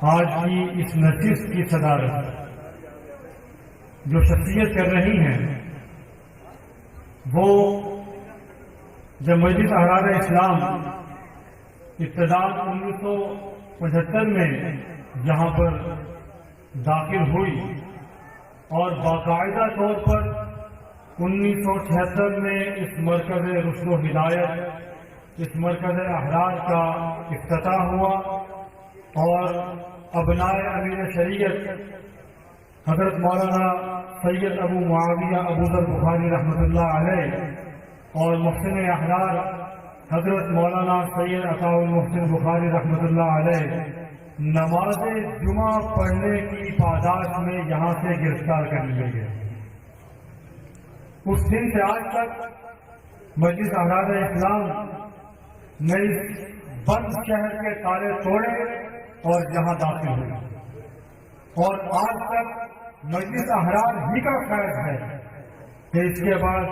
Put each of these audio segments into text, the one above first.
آج کی اس نشست کی صدارت جو شخصیت کر رہی ہیں وہ جب مجلس احرار اسلام ابتدا 1975 میں یہاں پر داخل ہوئی اور باقاعدہ طور پر 1976 میں اس مرکز رشد و ہدایت اس مرکز احرار کا افتتاح ہوا اور ابنائے امیر شریعت حضرت مولانا سید ابو معاویہ ابو ذر بخاری رحمۃ اللہ علیہ اور محسن احرار حضرت مولانا سید عطاء المحسن بخاری رحمۃ اللہ علیہ نماز جمعہ پڑھنے کی پاداش میں یہاں سے گرفتار کر لیے گئے۔ اس دن سے آج تک مجلس احرار اسلام نے اس بند شہر کے تالے توڑے اور یہاں داخل ہوئے، اور آج تک مجلس احرار ہی کا خیر ہے کہ اس کے بعد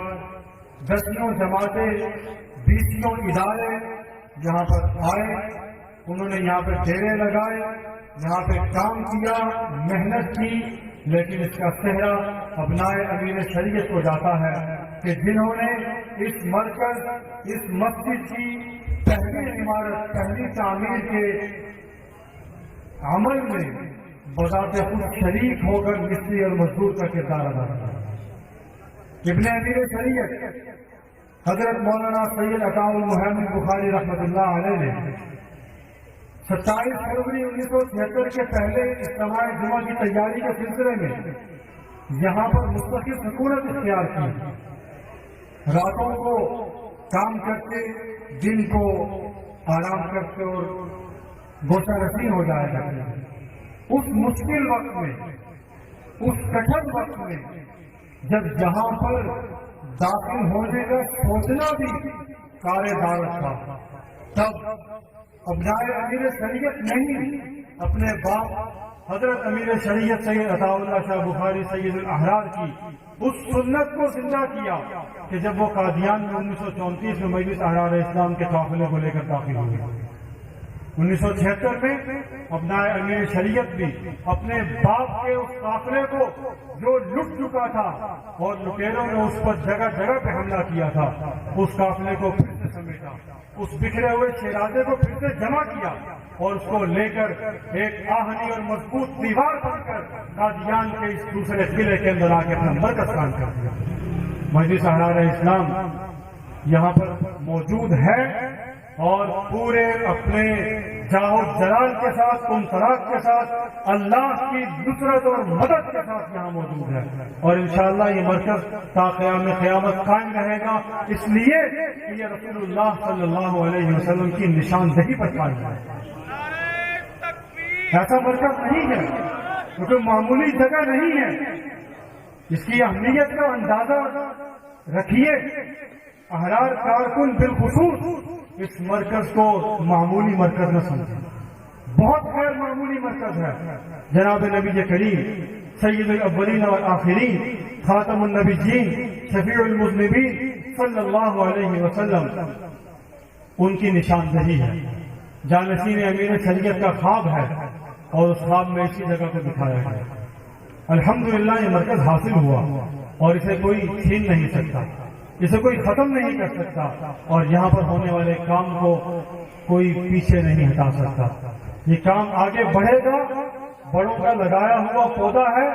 10 جماعتیں 20 ادارے یہاں پر آئے، انہوں نے یہاں پہ ڈیرے لگائے، یہاں پہ کام کیا، محنت کی، لیکن اس کا صحرا ابنائے امیر شریعت کو جاتا ہے کہ جنہوں نے اس مرکز اس مسجد کی پہلی عمارت پہلی تعمیر کے عمل میں بذات خود شریک ہو کر مستری اور مزدور کا کردار ادا کیا۔ ابن امیر شریعت حضرت مولانا سید عطاء المحسن بخاری رحمۃ اللہ علیہ نے 27 فروری 1976 کے پہلے اجتماع جمعہ کی تیاری کے سلسلے میں یہاں پر مستقل سکونت اختیار کی، راتوں کو کام کرتے دن کو آرام کرتے اور گوشہ رسی ہو جایا کرتے۔ اس مشکل وقت میں اس کٹھن وقت میں جب یہاں پر داخل ہونے کا سوچنا بھی کار دعوت تھا، تب ابنائے امیر شریعت نہیں اپنے باپ حضرت امیر شریعت سید عطاء اللہ شاہ بخاری سید الاحرار کی اس سنت کو زندہ کیا کہ جب وہ قادیان میں 1934 میں مجلس احرار اسلام کے قافلے کو لے کر داخل ہوئے، 1976 میں ابنائے امیر شریعت بھی اپنے باپ کے اس قافلے کو جو لٹ چکا تھا اور لٹیروں نے اس پر جگہ جگہ پہ حملہ کیا تھا، اس قافلے کو پھر سے سمیٹا، اس بکھرے ہوئے شیرازے کو پھر سے جمع کیا اور اس کو لے کر ایک آہنی اور مضبوط دیوار بن کر قادیان کے اس دوسرے قلعے کے اندر آ کے اپنا مرکز قائم کر دیا۔ مجلس احرار اسلام یہاں پر موجود ہے اور پورے اپنے جاہ و جلال کے ساتھ انفراد کے ساتھ اللہ کی نصرت اور مدد کے ساتھ یہاں موجود ہے، اور انشاءاللہ یہ مرکز تا قیام قیامت قائم رہے گا، اس لیے کہ یہ رسول اللہ صلی اللہ علیہ وسلم کی نشاندہی پر قائم ہے۔ ایسا مرکز نہیں ہے کیونکہ معمولی جگہ نہیں ہے، اس کی اہمیت کا اندازہ رکھیے۔ احرار کارکن بالخصوص اس مرکز کو معمولی مرکز نہ سمجھیں، بہت غیر معمولی مرکز ہے۔ جناب نبی کریم سید الاولین والآخرین خاتم النبیین شفیع المذنبین صلی اللہ علیہ وسلم ان کی نشاندہی ہے، جانشین امیر شریعت کا خواب ہے، اور اس خواب میں اسی جگہ کو دکھایا گیا۔ الحمدللہ یہ مرکز حاصل ہوا اور اسے کوئی چھین نہیں سکتا، اسے کوئی ختم نہیں کر سکتا، اور یہاں پر ہونے والے کام کو کوئی پیچھے نہیں ہٹا سکتا۔ یہ کام آگے بڑھے گا، بڑوں کا لگایا ہوا پودا ہے،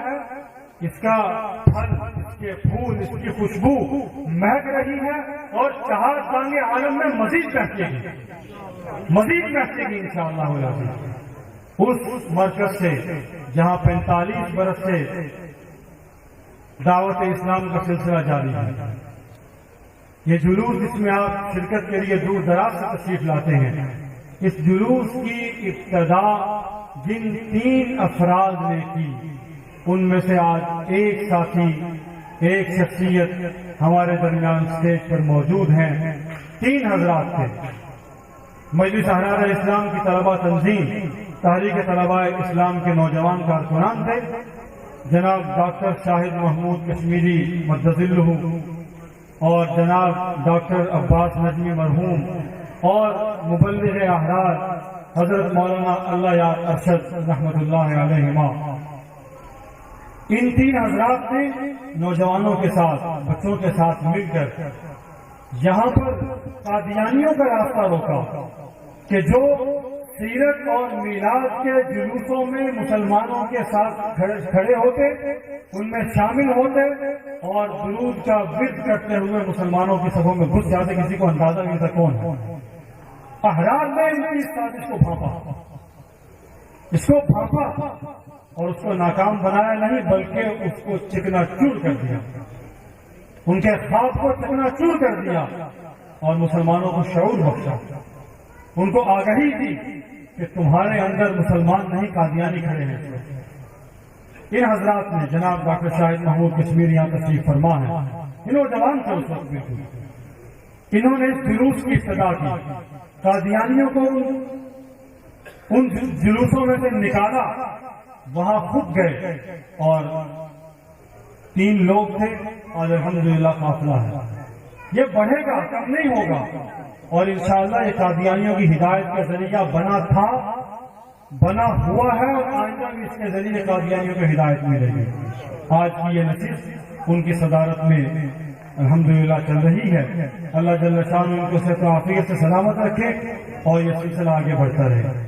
اس کا پھل، اس کے پھول، اس کی خوشبو مہک رہی ہے، اور چہار ٹانگیں عالم میں مزید مہکے گی، مزید مہکے گی انشاءاللہ العزیز۔ اس مرکز سے جہاں 45 برس سے دعوت اسلام کا سلسلہ جاری ہے، یہ جلوس جس میں آپ شرکت کے لیے دور دراز سے تشریف لاتے ہیں، اس جلوس کی ابتدا جن 3 افراد نے کی، ان میں سے آج ایک ساتھی، ایک شخصیت ہمارے درمیان اسٹیج پر موجود ہیں۔ 3 حضرات تھے۔ مجلس احرار اسلام کی طلبہ تنظیم تحریک طلباء اسلام کے نوجوان کارکنان تھے، جناب ڈاکٹر شاہد محمود کشمیری مدظلہ اور جناب ڈاکٹر عباس نجمی مرحوم، اور مبلغ احرار حضرت مولانا اللہ یا ارشد رحمت اللہ علیہما، ان تین حضرات نے نوجوانوں کے ساتھ، بچوں کے ساتھ مل کر یہاں پر قادیانیوں کا راستہ روکا کہ جو سیرت اور میلاد کے جلوسوں میں مسلمانوں کے ساتھ کھڑے ہوتے، ان میں شامل ہوتے اور درود کا ورد کرتے ہوئے مسلمانوں کی صفوں میں گھس جاتے، کسی کو اندازہ نہیں تھا کون ہے۔ احرار نے ان کی اس سازش کو بھانپا، اس کو بھانپا اور اس کو ناکام بنایا نہیں بلکہ اس کو چکنا چور کر دیا، ان کے خواب کو چکنا چور کر دیا اور مسلمانوں کو شعور بخشا، ان کو آگاہی دی کہ تمہارے اندر مسلمان نہیں قادیانی کھڑے ہیں۔ ان حضرات نے جناب ڈاکٹر شاہد محمود کشمیری یہاں تشریف فرما ہے، انہوں نے جوان تھے اس وقت بالکل، انہوں نے اس جلوس کی ابتدا کی، قادیانیوں کو ان جلوسوں میں سے نکالا، وہاں خود گئے اور 3 لوگ تھے اور الحمدللہ قافلہ ہے، یہ بڑھے گا کم نہیں ہوگا اور انشاءاللہ یہ قادیانیوں کی ہدایت کا ذریعہ بنا تھا، بنا ہوا ہے اور آئندہ بھی اس کے ذریعے قادیانیوں کو ہدایت ملے گی۔ آج کی یہ نشست ان کی صدارت میں الحمدللہ چل رہی ہے، اللہ جل شانہ ان کو صحت و عافیت سے سلامت رکھے اور یہ سلسلہ آگے بڑھتا رہے۔